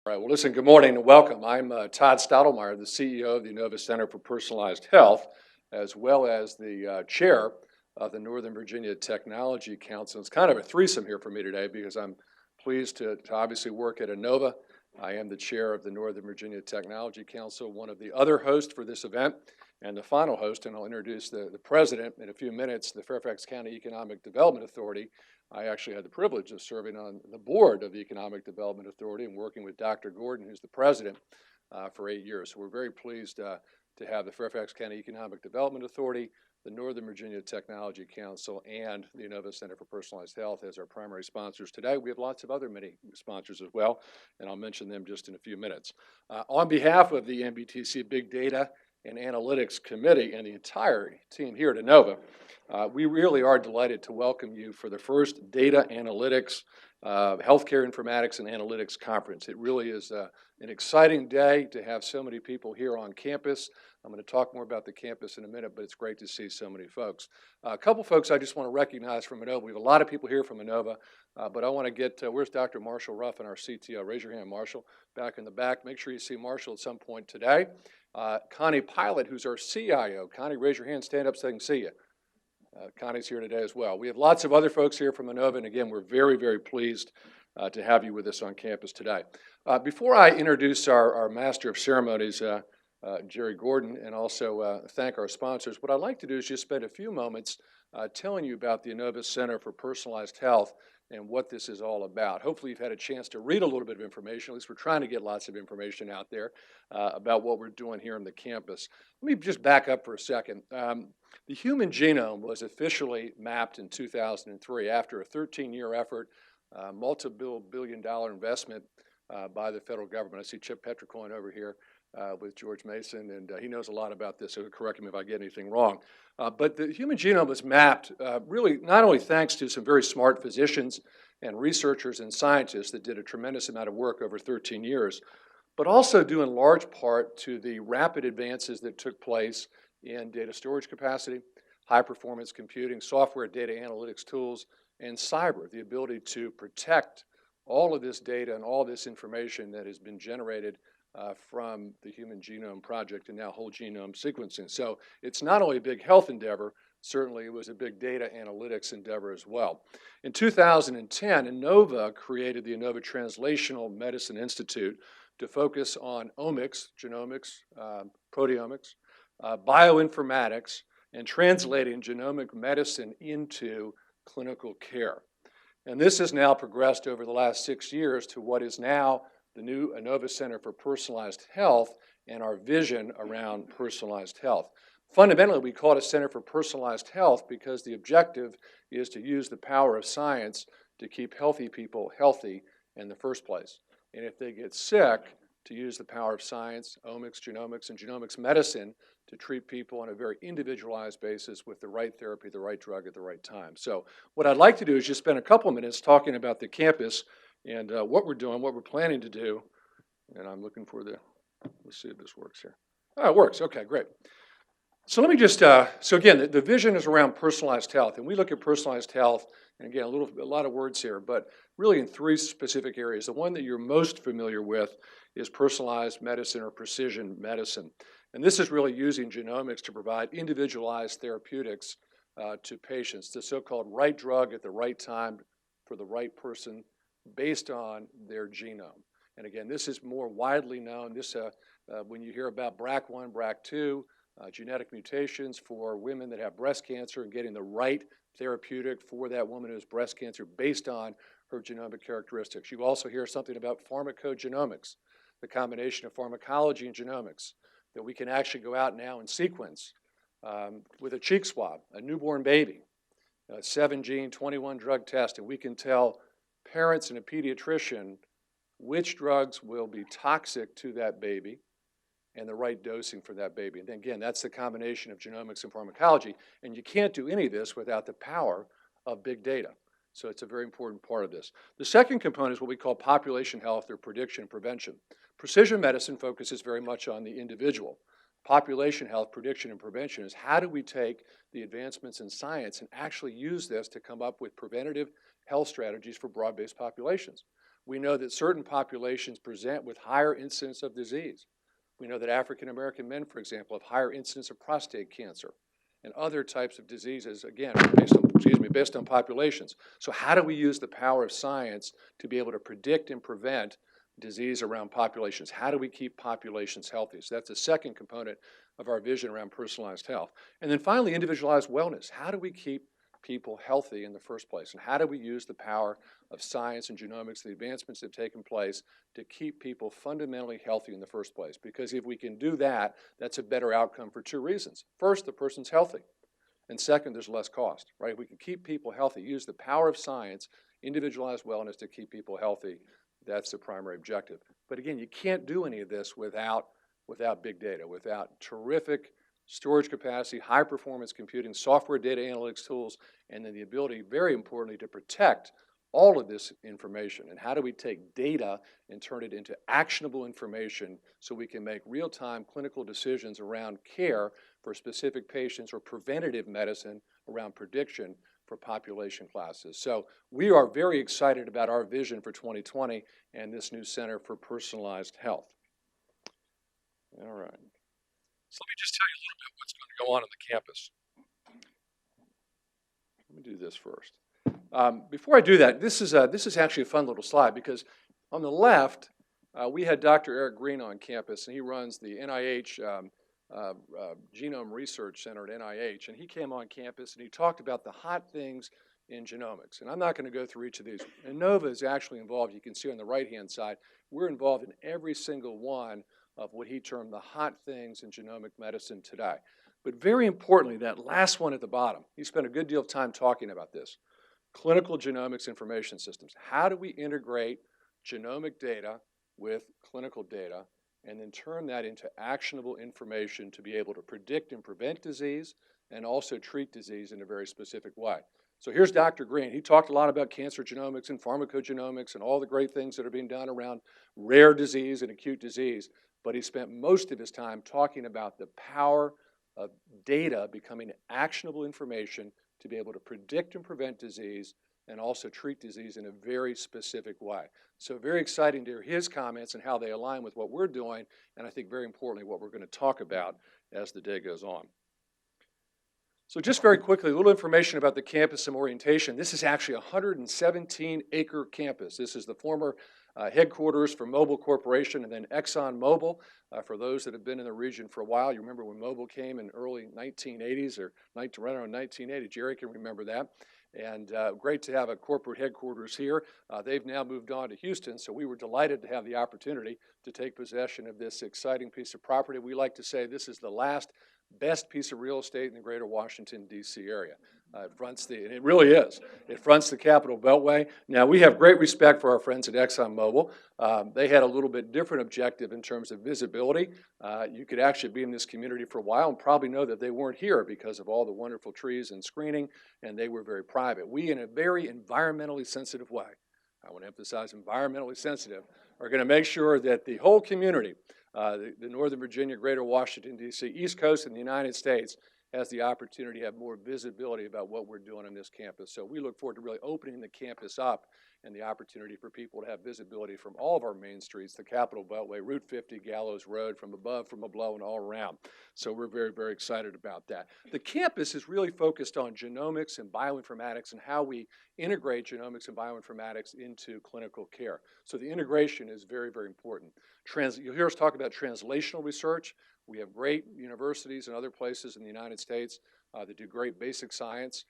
All right, well, listen, good morning and welcome. I'm Todd Stottlemyer, the CEO of the Inova Center for Personalized Health, as well as the chair of the Northern Virginia Technology Council. It's kind of a threesome here for me today because I'm pleased to obviously work at Inova. I am the chair of the Northern Virginia Technology Council, one of the other hosts for this event, and the final host, and I'll introduce the president in a few minutes, the Fairfax County Economic Development Authority. I actually had the privilege of serving on the board of the Economic Development Authority and working with Dr. Gordon, who's the president, for 8 years. So we're very pleased to have the Fairfax County Economic Development Authority, the Northern Virginia Technology Council, and the Inova Center for Personalized Health as our primary sponsors today. We have lots of other many sponsors as well, and I'll mention them just in a few minutes. On behalf of the NVTC Big Data and Analytics Committee and the entire team here at Inova, we really are delighted to welcome you for the first Data Analytics, Healthcare Informatics and Analytics Conference. It really is an exciting day to have so many people here on campus. I'm going to talk more about the campus in a minute, but it's great to see so many folks. A couple folks I just want to recognize from Inova. We have a lot of people here from Inova, but I want to get, where's Dr. Marshall Ruffin, our CTO? Raise your hand, Marshall, back in the back. Make sure you see Marshall at some point today. Connie Pilot, who's our CIO. Connie, raise your hand, stand up so they can see you. Connie's here today as well. We have lots of other folks here from Inova, and again, we're very, very pleased to have you with us on campus today. Before I introduce our Master of Ceremonies, Jerry Gordon, and also thank our sponsors, what I'd like to do is just spend a few moments telling you about the Inova Center for Personalized Health and what this is all about. Hopefully you've had a chance to read a little bit of information. At least we're trying to get lots of information out there about what we're doing here on the campus. Let me just back up for a second. The human genome was officially mapped in 2003 after a 13-year effort, multi-billion-dollar investment by the federal government. I see Chip Petricoin over here with George Mason, and he knows a lot about this, so correct him if I get anything wrong. But the human genome was mapped really not only thanks to some very smart physicians and researchers and scientists that did a tremendous amount of work over 13 years, but also due in large part to the rapid advances that took place in data storage capacity, high-performance computing, software data analytics tools, and cyber, the ability to protect all of this data and all this information that has been generated from the Human Genome Project and now whole genome sequencing. So it's not only a big health endeavor, certainly it was a big data analytics endeavor as well. In 2010, Inova created the Inova Translational Medicine Institute to focus on omics, genomics, proteomics, bioinformatics, and translating genomic medicine into clinical care. And this has now progressed over the last 6 years to what is now the new Inova Center for Personalized Health and our vision around personalized health. Fundamentally, we call it a Center for Personalized Health because the objective is to use the power of science to keep healthy people healthy in the first place. And if they get sick, to use the power of science, omics, genomics, and genomics medicine to treat people on a very individualized basis with the right therapy, the right drug at the right time. So what I'd like to do is just spend a couple of minutes talking about the campus and what we're doing, what we're planning to do. And I'm looking for let's see if this works here. Oh, it works. Okay, great. So let me just, so again, the vision is around personalized health. And we look at personalized health, and again, a lot of words here, but really in three specific areas. The one that you're most familiar with is personalized medicine or precision medicine. And this is really using genomics to provide individualized therapeutics to patients, the so-called right drug at the right time for the right person based on their genome. And again, this is more widely known. When you hear about BRCA1, BRCA2, genetic mutations for women that have breast cancer and getting the right therapeutic for that woman who has breast cancer based on her genomic characteristics. You also hear something about pharmacogenomics, the combination of pharmacology and genomics, that we can actually go out now and sequence with a cheek swab, a newborn baby, 7-gene, 21-drug test, and we can tell parents and a pediatrician which drugs will be toxic to that baby and the right dosing for that baby. And again, that's the combination of genomics and pharmacology, and you can't do any of this without the power of big data. So it's a very important part of this. The second component is what we call population health or prediction and prevention. Precision medicine focuses very much on the individual. Population health, prediction, and prevention is how do we take the advancements in science and actually use this to come up with preventative health strategies for broad-based populations. We know that certain populations present with higher incidence of disease. We know that African American men, for example, have higher incidence of prostate cancer and other types of diseases, again, based on populations. So how do we use the power of science to be able to predict and prevent disease around populations? How do we keep populations healthy? So that's the second component of our vision around personalized health. And then finally, individualized wellness. How do we keep people healthy in the first place? And how do we use the power of science and genomics, the advancements that have taken place, to keep people fundamentally healthy in the first place? Because if we can do that, that's a better outcome for two reasons. First, the person's healthy. And second, there's less cost, right? If we can keep people healthy, use the power of science, individualized wellness to keep people healthy, that's the primary objective. But again, you can't do any of this without big data, without terrific storage capacity, high performance computing, software data analytics tools, and then the ability, very importantly, to protect all of this information. And how do we take data and turn it into actionable information so we can make real-time clinical decisions around care for specific patients or preventative medicine around prediction for population classes. So we are very excited about our vision for 2020 and this new Center for Personalized Health. All right. So let me just tell you a little bit what's going to go on the campus. Let me do this first. Before I do that, this is actually a fun little slide because on the left, we had Dr. Eric Green on campus, and he runs the NIH Genome Research Center at NIH, and he came on campus and he talked about the hot things in genomics. And I'm not going to go through each of these. Inova is actually involved. You can see on the right-hand side, we're involved in every single one of what he termed the hot things in genomic medicine today. But very importantly, that last one at the bottom, he spent a good deal of time talking about this. Clinical genomics information systems. How do we integrate genomic data with clinical data and then turn that into actionable information to be able to predict and prevent disease and also treat disease in a very specific way? So here's Dr. Green. He talked a lot about cancer genomics and pharmacogenomics and all the great things that are being done around rare disease and acute disease, but he spent most of his time talking about the power of data becoming actionable information to be able to predict and prevent disease and also treat disease in a very specific way. So very exciting to hear his comments and how they align with what we're doing, and I think very importantly what we're going to talk about as the day goes on. So just very quickly, a little information about the campus and orientation. This is actually a 117-acre campus. This is the former headquarters for Mobil Corporation and then Exxon Mobil. For those that have been in the region for a while, you remember when Mobil came in early 1980s or right around 1980. Jerry can remember that. And great to have a corporate headquarters here. They've now moved on to Houston, so we were delighted to have the opportunity to take possession of this exciting piece of property. We like to say this is the last best piece of real estate in the greater Washington, D.C. area. And it really is. It fronts the Capital Beltway. Now, we have great respect for our friends at ExxonMobil. They had a little bit different objective in terms of visibility. You could actually be in this community for a while and probably know that they weren't here because of all the wonderful trees and screening, and they were very private. We, in a very environmentally sensitive way, I want to emphasize environmentally sensitive, are going to make sure that the whole community, the Northern Virginia, Greater Washington, D.C., East Coast, and the United States has the opportunity to have more visibility about what we're doing on this campus. So we look forward to really opening the campus up and the opportunity for people to have visibility from all of our main streets, the Capital Beltway, Route 50, Gallows Road, from above, from below, and all around. So we're very, very excited about that. The campus is really focused on genomics and bioinformatics and how we integrate genomics and bioinformatics into clinical care. So the integration is very, very important. You'll hear us talk about translational research. We have great universities and other places in the United States that do great basic science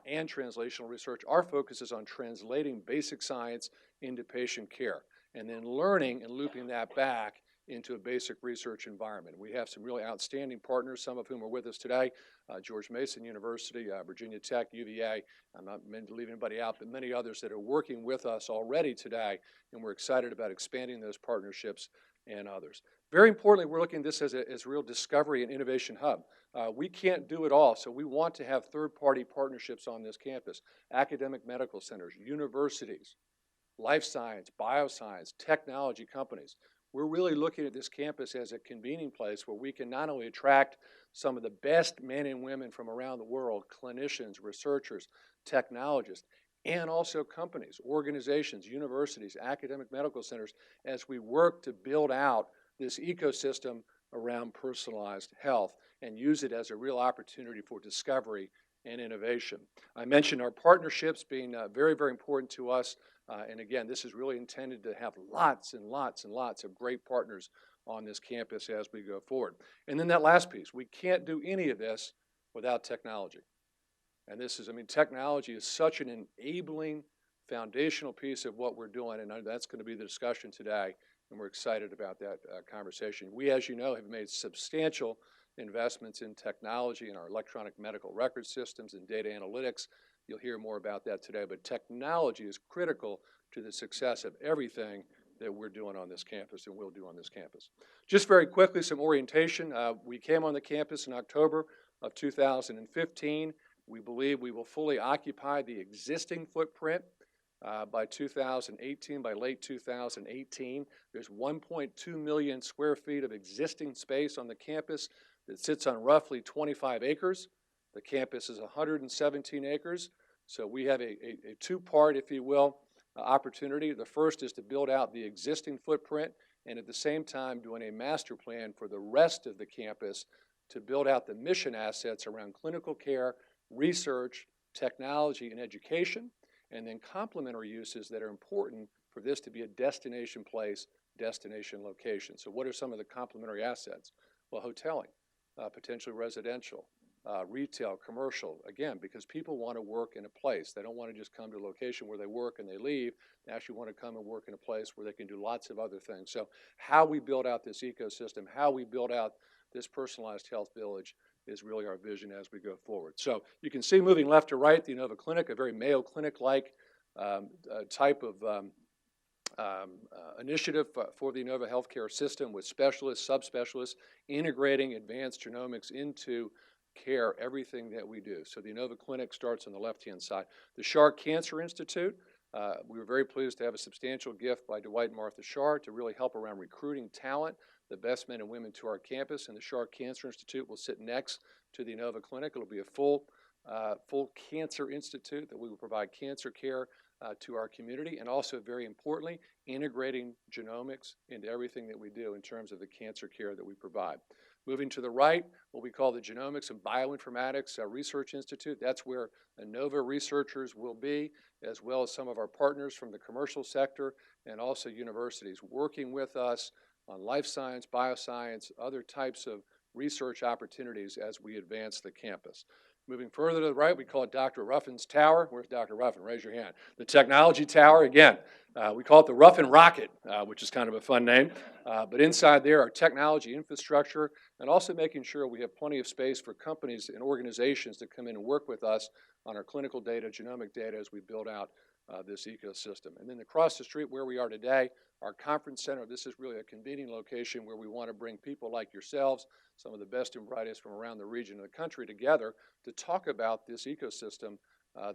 and translational research. Our focus is on translating basic science into patient care and then learning and looping that back into a basic research environment. We have some really outstanding partners, some of whom are with us today, George Mason University, Virginia Tech, UVA. I'm not meant to leave anybody out, but many others that are working with us already today, and we're excited about expanding those partnerships and others. Very importantly, we're looking at this as a real discovery and innovation hub. We can't do it all, so we want to have third-party partnerships on this campus. Academic medical centers, universities, life science, bioscience, technology companies. We're really looking at this campus as a convening place where we can not only attract some of the best men and women from around the world, clinicians, researchers, technologists, and also companies, organizations, universities, academic medical centers, as we work to build out this ecosystem around personalized health and use it as a real opportunity for discovery and innovation. I mentioned our partnerships being very, very important to us. And again, this is really intended to have lots and lots and lots of great partners on this campus as we go forward. And then that last piece, we can't do any of this without technology. And this is, I mean, technology is such an enabling, foundational piece of what we're doing, and that's going to be the discussion today, and we're excited about that conversation. We, as you know, have made substantial investments in technology in our electronic medical record systems and data analytics. You'll hear more about that today, but technology is critical to the success of everything that we're doing on this campus and will do on this campus. Just very quickly, some orientation. We came on the campus in October of 2015. We believe we will fully occupy the existing footprint by 2018, by late 2018. There's 1.2 million square feet of existing space on the campus that sits on roughly 25 acres. The campus is 117 acres. So we have a two-part, if you will, opportunity. The first is to build out the existing footprint and at the same time doing a master plan for the rest of the campus to build out the mission assets around clinical care, research, technology, and education, and then complementary uses that are important for this to be a destination place, destination location. So what are some of the complementary assets? Well, hoteling, potentially residential, retail, commercial, again, because people want to work in a place. They don't want to just come to a location where they work and they leave. They actually want to come and work in a place where they can do lots of other things. So how we build out this ecosystem, how we build out this personalized health village is really our vision as we go forward. So you can see moving left to right, the Inova Clinic, a very Mayo Clinic-like type of initiative for the Inova healthcare system with specialists, subspecialists, integrating advanced genomics into care, everything that we do. So the Inova Clinic starts on the left-hand side. The Shark Cancer Institute, we were very pleased to have a substantial gift by Dwight and Martha Shark to really help around recruiting talent, the best men and women to our campus, and the Shark Cancer Institute will sit next to the Inova Clinic. It'll be a full cancer institute that we will provide cancer care to our community, and also, very importantly, integrating genomics into everything that we do in terms of the cancer care that we provide. Moving to the right, what we call the Genomics and Bioinformatics Research Institute. That's where Inova researchers will be, as well as some of our partners from the commercial sector and also universities working with us on life science, bioscience, other types of research opportunities as we advance the campus. Moving further to the right, we call it Dr. Ruffin's Tower. Where's Dr. Ruffin? Raise your hand. The Technology Tower, again, we call it the Ruffin Rocket, which is kind of a fun name. But inside there are technology infrastructure and also making sure we have plenty of space for companies and organizations to come in and work with us on our clinical data, genomic data as we build out this ecosystem. And then across the street where we are today, our conference center, this is really a convening location where we want to bring people like yourselves, some of the best and brightest from around the region of the country together to talk about this ecosystem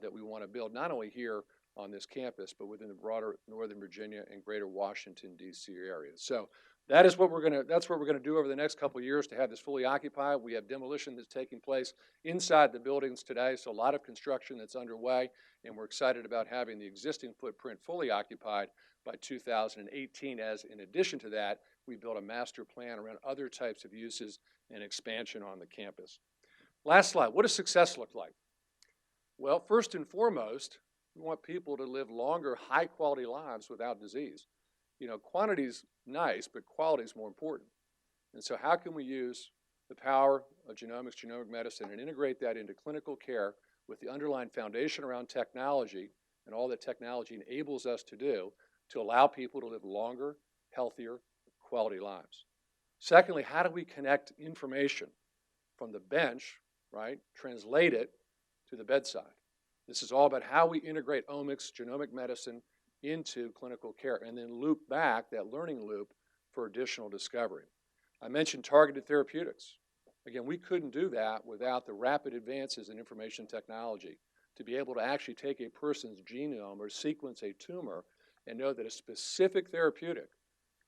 that we want to build, not only here on this campus, but within the broader Northern Virginia and greater Washington, D.C. area. So that is what that's what we're going to do over the next couple of years to have this fully occupied. We have demolition that's taking place inside the buildings today, so a lot of construction that's underway, and we're excited about having the existing footprint fully occupied by 2018, as in addition to that, we built a master plan around other types of uses and expansion on the campus. Last slide, what does success look like? Well, first and foremost, we want people to live longer, high-quality lives without disease. You know, quantity's nice, but quality is more important. And so how can we use the power of genomics, genomic medicine, and integrate that into clinical care with the underlying foundation around technology and all that technology enables us to do to allow people to live longer, healthier, quality lives? Secondly, how do we connect information from the bench, right, translate it to the bedside? This is all about how we integrate omics, genomic medicine into clinical care and then loop back that learning loop for additional discovery. I mentioned targeted therapeutics. Again, we couldn't do that without the rapid advances in information technology to be able to actually take a person's genome or sequence a tumor and know that a specific therapeutic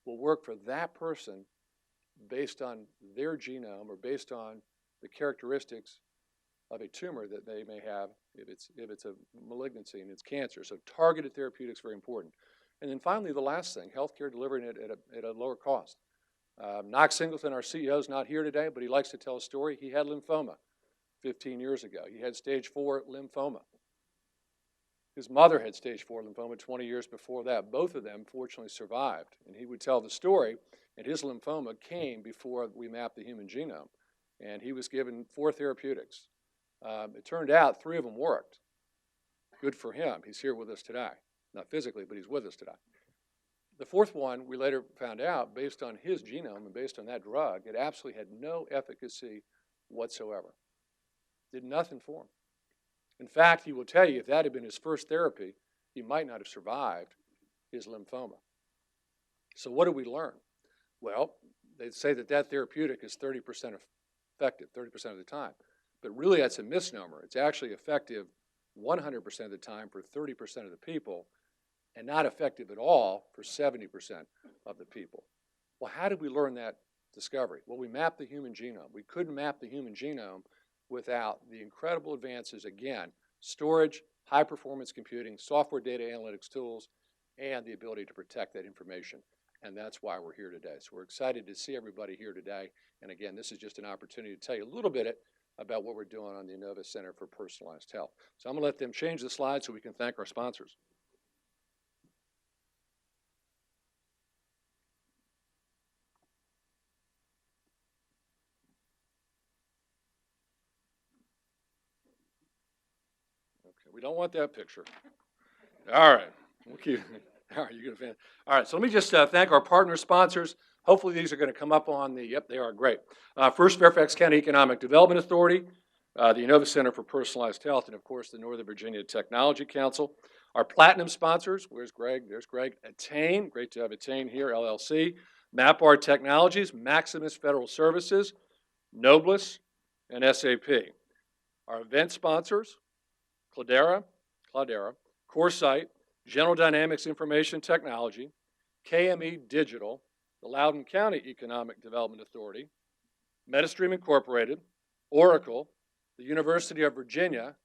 will work for that person based on their genome or based on the characteristics of a tumor that they may have if it's a malignancy and it's cancer. So targeted therapeutics, very important. And then finally, the last thing, healthcare delivering it at a lower cost. Knox Singleton, our CEO, is not here today, but he likes to tell a story. He had lymphoma 15 years ago. He had stage 4 lymphoma. His mother had stage 4 lymphoma 20 years before that. Both of them fortunately survived. And he would tell the story, and his lymphoma came before we mapped the human genome. And he was given 4 therapeutics. It turned out 3 of them worked. Good for him. He's here with us today. Not physically, but he's with us today. The 4th one, we later found out, based on his genome and based on that drug, it absolutely had no efficacy whatsoever. Did nothing for him. In fact, he will tell you if that had been his first therapy, he might not have survived his lymphoma. So what did we learn? Well, they say that therapeutic is 30% effective, 30% of the time. But really, that's a misnomer. It's actually effective 100% of the time for 30% of the people, and not effective at all for 70% of the people. Well, how did we learn that discovery? Well, we mapped the human genome. We couldn't map the human genome without the incredible advances, again, storage, high-performance computing, software data analytics tools, and the ability to protect that information. And that's why we're here today. So we're excited to see everybody here today. And again, this is just an opportunity to tell you a little bit about what we're doing on the Inova Center for Personalized Health. So I'm going to let them change the slide so we can thank our sponsors. Okay, we don't want that picture. All right. We'll keep, all right, you're going to all right, so let me just thank our partner sponsors. Hopefully these are going to come up on the, yep, they are great. First, Fairfax County Economic Development Authority, the Inova Center for Personalized Health, and of course the Northern Virginia Technology Council. Our platinum sponsors, where's Greg? There's Greg. Attain, great to have Attain here, LLC. MapR Technologies, Maximus Federal Services, Noblus, and SAP. Our event sponsors, Cladera, CoreSite, General Dynamics Information Technology, KME Digital, the Loudoun County Economic Development Authority, MetaStream Incorporated, Oracle, the University of Virginia,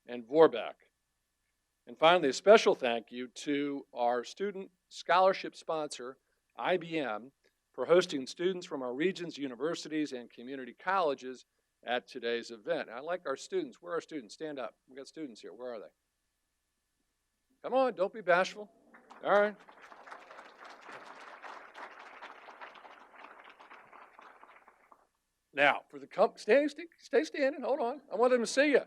and Vorback. And finally, a special thank you to our student scholarship sponsor, IBM, for hosting students from our region's universities and community colleges at today's event. I like our students. Where are our students? Stand up. We've got students here. Where are they? Come on, don't be bashful. All right. Now, for the stay standing, hold on. I want them to see you.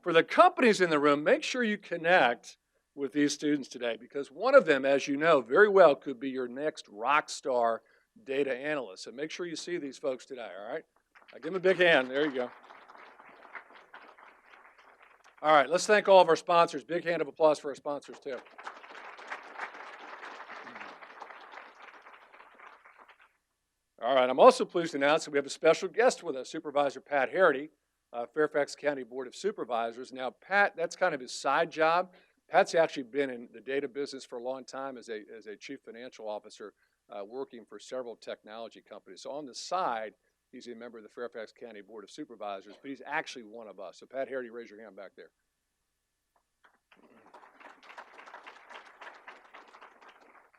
For the companies in the room, make sure you connect with these students today, because one of them, as you know very well, could be your next rock star data analyst. So make sure you see these folks today, all right? Give them a big hand. There you go. All right, let's thank all of our sponsors. Big hand of applause for our sponsors, too. All right, I'm also pleased to announce that we have a special guest with us, Supervisor Pat Harity, Fairfax County Board of Supervisors. Now, Pat, that's kind of his side job. Pat's actually been in the data business for a long time as a chief financial officer, working for several technology companies. So on the side, he's a member of the Fairfax County Board of Supervisors, but he's actually one of us. So Pat Harity, raise your hand back there.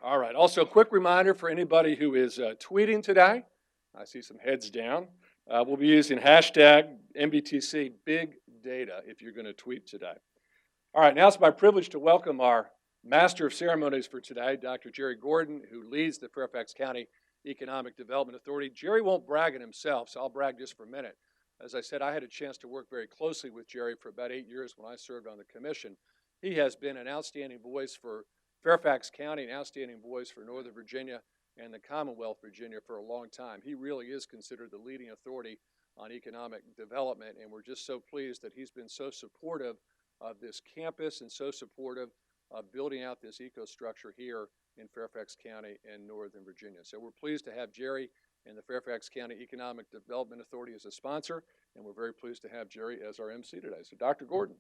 All right, also a quick reminder for anybody who is tweeting today. I see some heads down. We'll be using hashtag NVTC Big Data if you're going to tweet today. All right, now it's my privilege to welcome our Master of Ceremonies for today, Dr. Jerry Gordon, who leads the Fairfax County Economic Development Authority. Jerry won't brag on himself, so I'll brag just for a minute. As I said, I had a chance to work very closely with Jerry for about 8 years when I served on the commission. He has been an outstanding voice for Fairfax County, an outstanding voice for Northern Virginia and the Commonwealth Virginia for a long time. He really is considered the leading authority on economic development, and we're just so pleased that he's been so supportive of this campus and so supportive of building out this ecostructure here in Fairfax County and Northern Virginia. So we're pleased to have Jerry and the Fairfax County Economic Development Authority as a sponsor, and we're very pleased to have Jerry as our MC today. So Dr. Gordon.